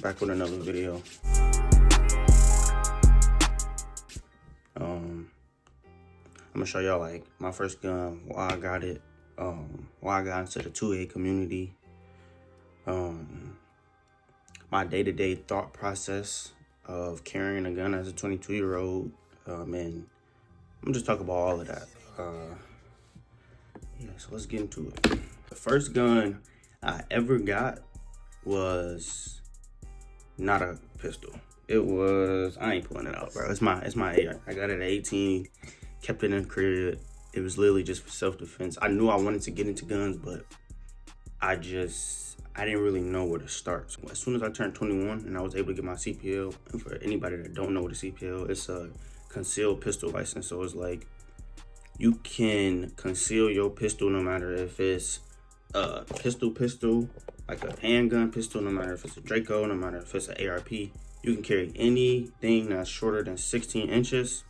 back with another video. I'm gonna show y'all like my first gun, why I got it, why I got into the 2A community, my day-to-day thought process of carrying a gun as a 22-year-old, and I'm just talking about all of that. Yeah, so let's get into it. The first gun I ever got was not a pistol. It was, I ain't pulling it out, bro. It's my AR. I got it at 18, kept it in the crib. It was literally just for self-defense. I knew I wanted to get into guns, but I didn't really know where to start. So as soon as I turned 21 and I was able to get my CPL, and for anybody that don't know what a CPL, it's a concealed pistol license. So it's like, you can conceal your pistol no matter if it's a pistol, like a handgun pistol, no matter if it's a Draco, no matter if it's an ARP. You can carry anything that's shorter than 16 inches,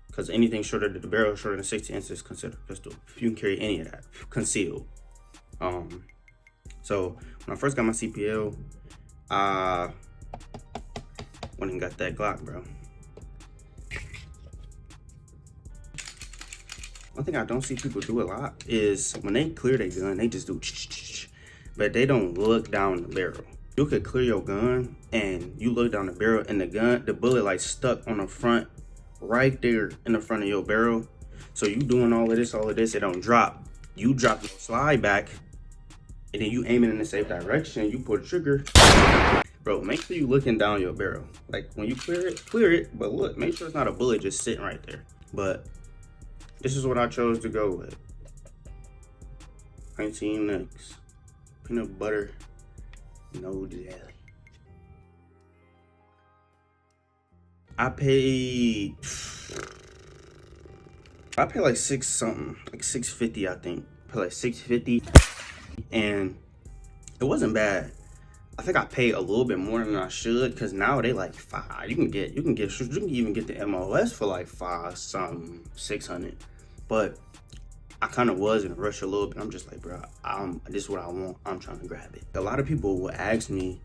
because anything shorter than the barrel, shorter than 16 inches is considered a pistol. You can carry any of that, concealed. So when I first got my CPL, I went and got that Glock, bro. One thing I don't see people do a lot is when they clear their gun, they just do but they don't look down the barrel. You could clear your gun and you look down the barrel and the bullet like stuck on the front, right there in the front of your barrel. So you doing all of this, it don't drop. You drop the slide back and then you aim it in the safe direction, you pull the trigger. Bro, make sure you looking down your barrel. Like when you clear it, but look, make sure it's not a bullet just sitting right there. But this is what I chose to go with. 19X. Peanut butter, no jelly. I paid like six something, like $650, I think. I paid like $650, and it wasn't bad. I think I paid a little bit more than I should, because now they like $5. You can even get the MOS for like $5 something, $600. But I kind of was in a rush a little bit. I'm just like, bro, this is what I want. I'm trying to grab it. A lot of people will ask me,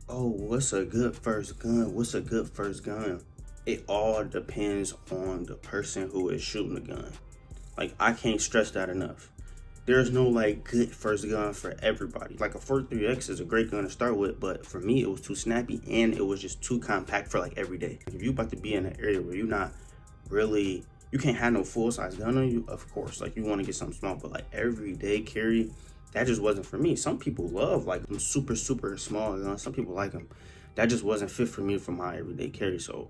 oh, what's a good first gun? What's a good first gun? It all depends on the person who is shooting the gun. Like, I can't stress that enough. There's no like good first gun for everybody. Like a 43X is a great gun to start with, but for me, it was too snappy and it was just too compact for like every day. If you about to be in an area where you're not really, you can't have no full-size gun on you, of course. Like, you want to get something small, but like everyday carry, that just wasn't for me. Some people love like them super small guns. Some people like them. That just wasn't fit for me for my everyday carry. So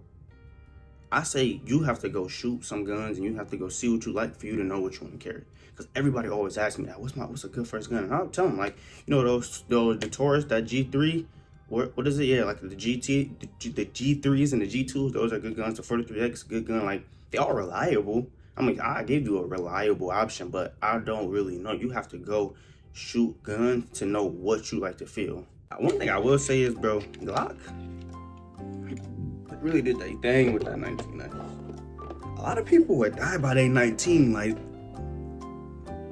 I say you have to go shoot some guns and you have to go see what you like for you to know what you want to carry. Because everybody always asks me that, what's a good first gun? And I'll tell them, like, you know, the Taurus, that G3, what is it? Yeah, like the GT, the G3s and the G2s, those are good guns. The 43X, good gun. Like, they are reliable. I mean, I gave you a reliable option, but I don't really know. You have to go shoot guns to know what you like to feel. One thing I will say is, bro, Glock, it really did their thing with that 1990s. A lot of people would die by their 19, like,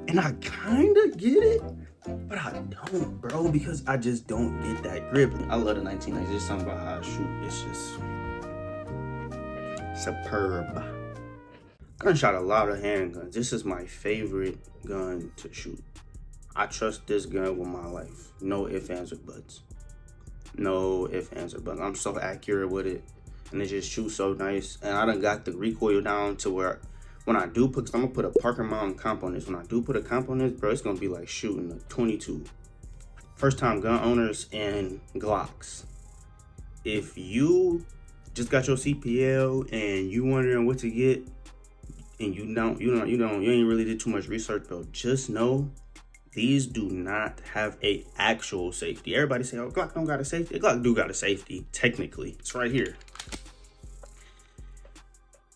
and I kind of get it, but I don't, bro, because I just don't get that grip. I love the 1990s. Just something about how I shoot. It's just superb. I shot a lot of handguns. This is my favorite gun to shoot. I trust this gun with my life. No ifs, ands, or buts. No ifs, ands, or buts. I'm so accurate with it, and it just shoots so nice. And I done got the recoil down to where when I do put, because I'm gonna put a Parker Mountain comp on this. When I do put a comp on this, bro, it's gonna be like shooting a 22. First time gun owners and Glocks. If you just got your CPL and you wondering what to get, and you ain't really did too much research, bro, just know these do not have a actual safety. Everybody say, oh, Glock don't got a safety. Glock do got a safety, technically. It's right here.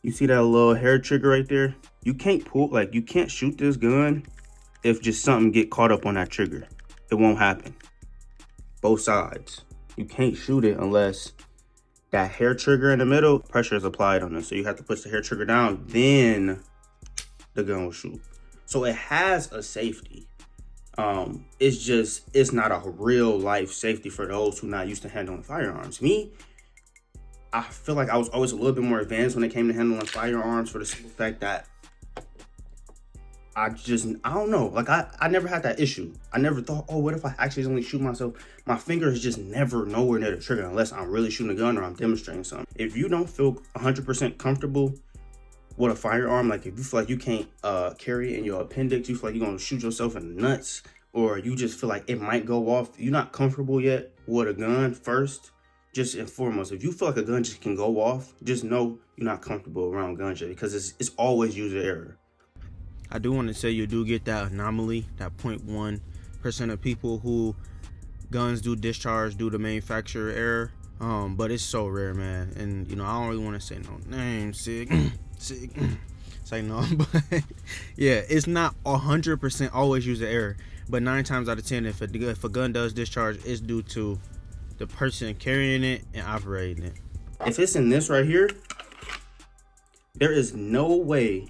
You see that little hair trigger right there? You can't pull, like, you can't shoot this gun if just something get caught up on that trigger. It won't happen. Both sides. You can't shoot it unless that hair trigger in the middle, pressure is applied on it. So you have to push the hair trigger down, then the gun will shoot. So it has a safety. It's not a real life safety for those who not used to handling firearms. Me, I feel like I was always a little bit more advanced when it came to handling firearms for the simple fact that I don't know. Like, I never had that issue. I never thought, oh, what if I accidentally shoot myself? My finger is just never nowhere near the trigger unless I'm really shooting a gun or I'm demonstrating something. If you don't feel 100% comfortable with a firearm, like if you feel like you can't carry it in your appendix, you feel like you're going to shoot yourself in the nuts, or you just feel like it might go off, you're not comfortable yet with a gun first, just and foremost, if you feel like a gun just can go off, just know you're not comfortable around guns yet, because it's always user error. I do want to say you do get that anomaly, that 0.1% of people who guns do discharge due to manufacturer error. But it's so rare, man. And I don't really want to say no names, say no, but yeah, it's not 100% always user error. But 9 times out of 10, if a gun does discharge, it's due to the person carrying it and operating it. If it's in this right here, there is no way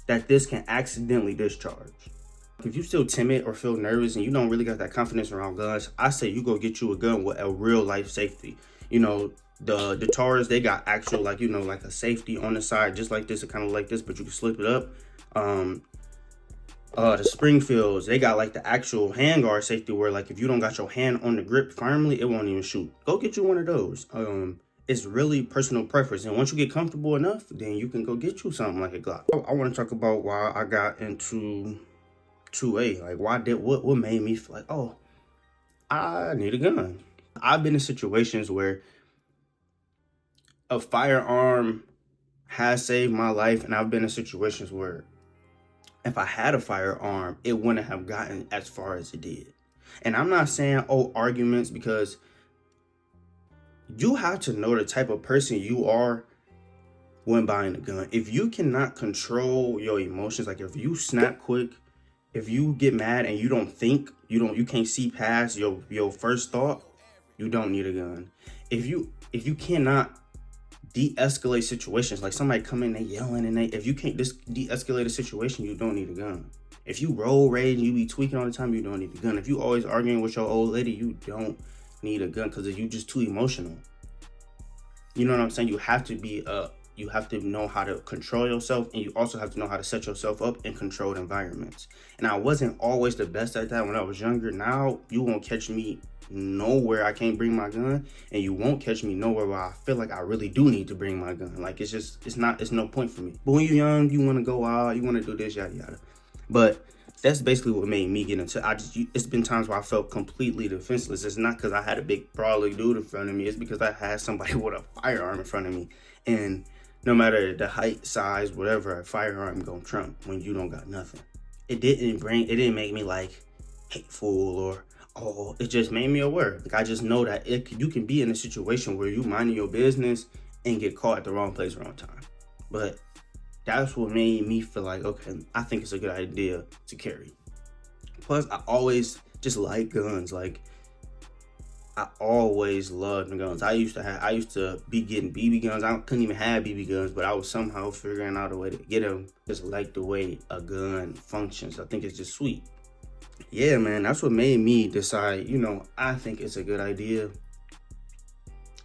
that this can accidentally discharge. If you still timid or feel nervous and you don't really got that confidence around guns, I say you go get you a gun with a real life safety. The Taurus, they got actual, like a safety on the side, just like this, kind of like this, but you can slip it up. The Springfields, they got like the actual handguard safety where, like, if you don't got your hand on the grip firmly, it won't even shoot. Go get you one of those. It's really personal preference, and once you get comfortable enough, then you can go get you something like a Glock. I want to talk about why I got into 2A. Like, what made me feel like, oh, I need a gun. I've been in situations where a firearm has saved my life, and I've been in situations where if I had a firearm, it wouldn't have gotten as far as it did. And I'm not saying, oh, arguments, because you have to know the type of person you are when buying a gun. If you cannot control your emotions, like if you snap quick, if you get mad and you don't think, you can't see past your first thought, you don't need a gun. If you cannot de-escalate situations, like somebody come in, they yelling, and if you can't de-escalate a situation, you don't need a gun. If you roll rage and you be tweaking all the time, you don't need a gun. If you always arguing with your old lady, you don't need a gun, because you just too emotional. You know what I'm saying? You have to know how to control yourself, and you also have to know how to set yourself up in controlled environments. And I wasn't always the best at that when I was younger. Now you won't catch me nowhere I can't bring my gun, and you won't catch me nowhere where I feel like I really do need to bring my gun. Like, it's no point for me. But when you're young, you want to go out, you want to do this, yada yada. But that's basically what made me get into it's been times where I felt completely defenseless. It's not because I had a big brawly dude in front of me. It's because I had somebody with a firearm in front of me. And no matter the height, size, whatever, a firearm gonna trump when you don't got nothing. It didn't make me like hateful or, oh, it just made me aware. Like, I just know that you can be in a situation where you minding your business and get caught at the wrong place, wrong time. But that's what made me feel like, okay, I think it's a good idea to carry. Plus, I always just like guns. Like, I always loved guns. I used to be getting BB guns. I couldn't even have BB guns, but I was somehow figuring out a way to get them. Just like the way a gun functions. I think it's just sweet. Yeah, man, that's what made me decide, I think it's a good idea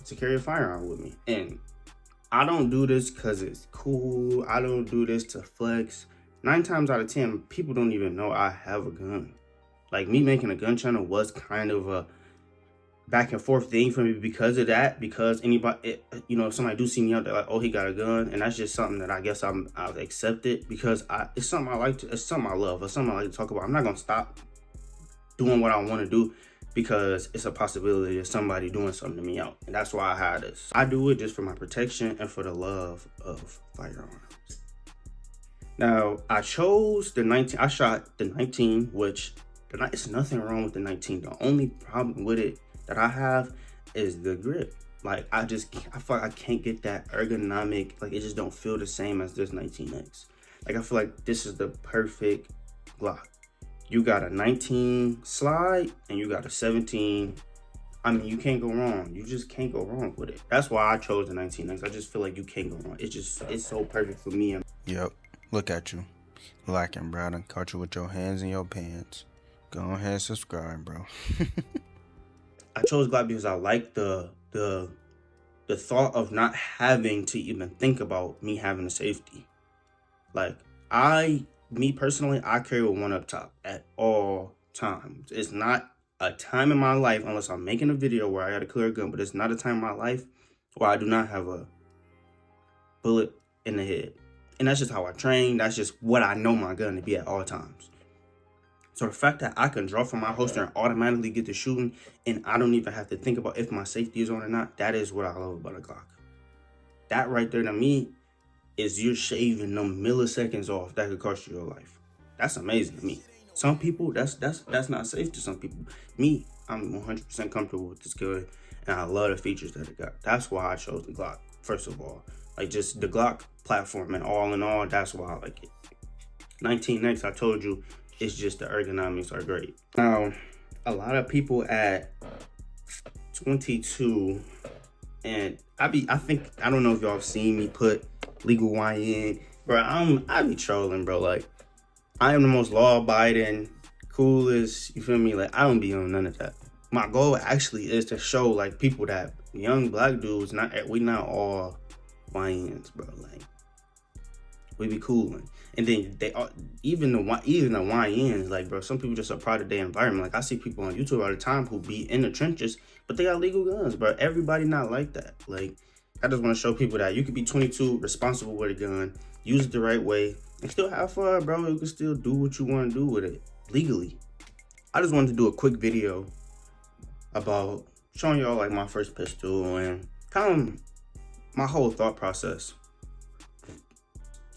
to carry a firearm with me. And I don't do this because it's cool. I don't do this to flex. 9 times out of 10, people don't even know I have a gun. Like, me making a gun channel was kind of a back and forth thing for me because of that. Because anybody, if somebody do see me out there, like, oh, he got a gun, and that's just something that I guess I've accepted because it's something I like to, it's something I love, it's something I like to talk about. I'm not gonna stop doing what I want to do because it's a possibility of somebody doing something to me out, and that's why I had this. I do it just for my protection and for the love of firearms. Now, I chose the 19. I shot the 19, which it's nothing wrong with the 19. The only problem with it that I have is the grip. Like, I feel like I can't get that ergonomic, like, it just don't feel the same as this 19X. Like, I feel like this is the perfect Glock. You got a 19 slide and you got a 17. I mean, you can't go wrong. You just can't go wrong with it. That's why I chose the 19X. I just feel like you can't go wrong. It's so perfect for me. Yep. Look at you. Black and brown and caught you with your hands in your pants. Go ahead, subscribe, bro. I chose Glock because I like the thought of not having to even think about me having a safety. Like, me personally, I carry with one up top at all times. It's not a time in my life, unless I'm making a video where I got a clear gun, but it's not a time in my life where I do not have a bullet in the head. And that's just how I train. That's just what I know my gun to be at all times. So the fact that I can draw from my holster and automatically get to shooting, and I don't even have to think about if my safety is on or not, that is what I love about a Glock. That right there to me is you're shaving them milliseconds off that could cost you your life. That's amazing to me. Some people, that's not safe to some people. Me, I'm 100% comfortable with this gun, and I love the features that it got. That's why I chose the Glock, first of all. Like, just the Glock platform, and all in all, that's why I like it. 19X, I told you, it's just the ergonomics are great. Now, a lot of people at 22, and I don't know if y'all have seen me put legal YN, bro. I be trolling, bro. Like, I am the most law-abiding, coolest, you feel me? Like, I don't be on none of that. My goal actually is to show, like, people that young black dudes, we not all YNs, bro. Like, we be cooling. And then they are, even the YNs, like, bro, some people just are proud of their environment. Like, I see people on YouTube all the time who be in the trenches, but they got legal guns, bro. Everybody not like that. Like, I just want to show people that you could be 22, responsible with a gun, use it the right way, and still have fun, bro. You can still do what you want to do with it legally. I just wanted to do a quick video about showing y'all, like, my first pistol and kind of my whole thought process.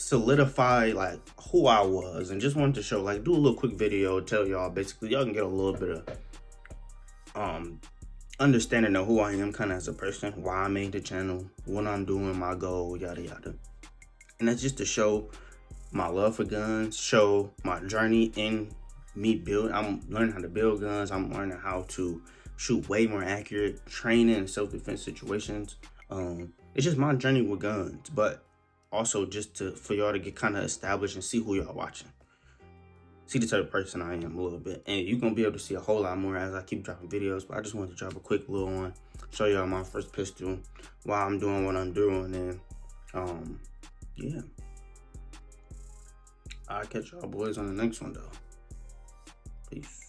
Solidify, like, who I was, and just wanted to show, like, do a little quick video, tell y'all, basically, y'all can get a little bit of understanding of who I am kind of as a person, why I made the channel, what I'm doing, my goal, yada yada. And that's just to show my love for guns, show my journey in I'm learning how to build guns, I'm learning how to shoot way more accurate, training in self-defense situations. It's just my journey with guns, but also just for y'all to get kind of established and see who y'all watching. See the type of person I am a little bit. And you're going to be able to see a whole lot more as I keep dropping videos. But I just wanted to drop a quick little one, show y'all my first pistol, why I'm doing what I'm doing. And, yeah. I'll catch y'all boys on the next one, though. Peace.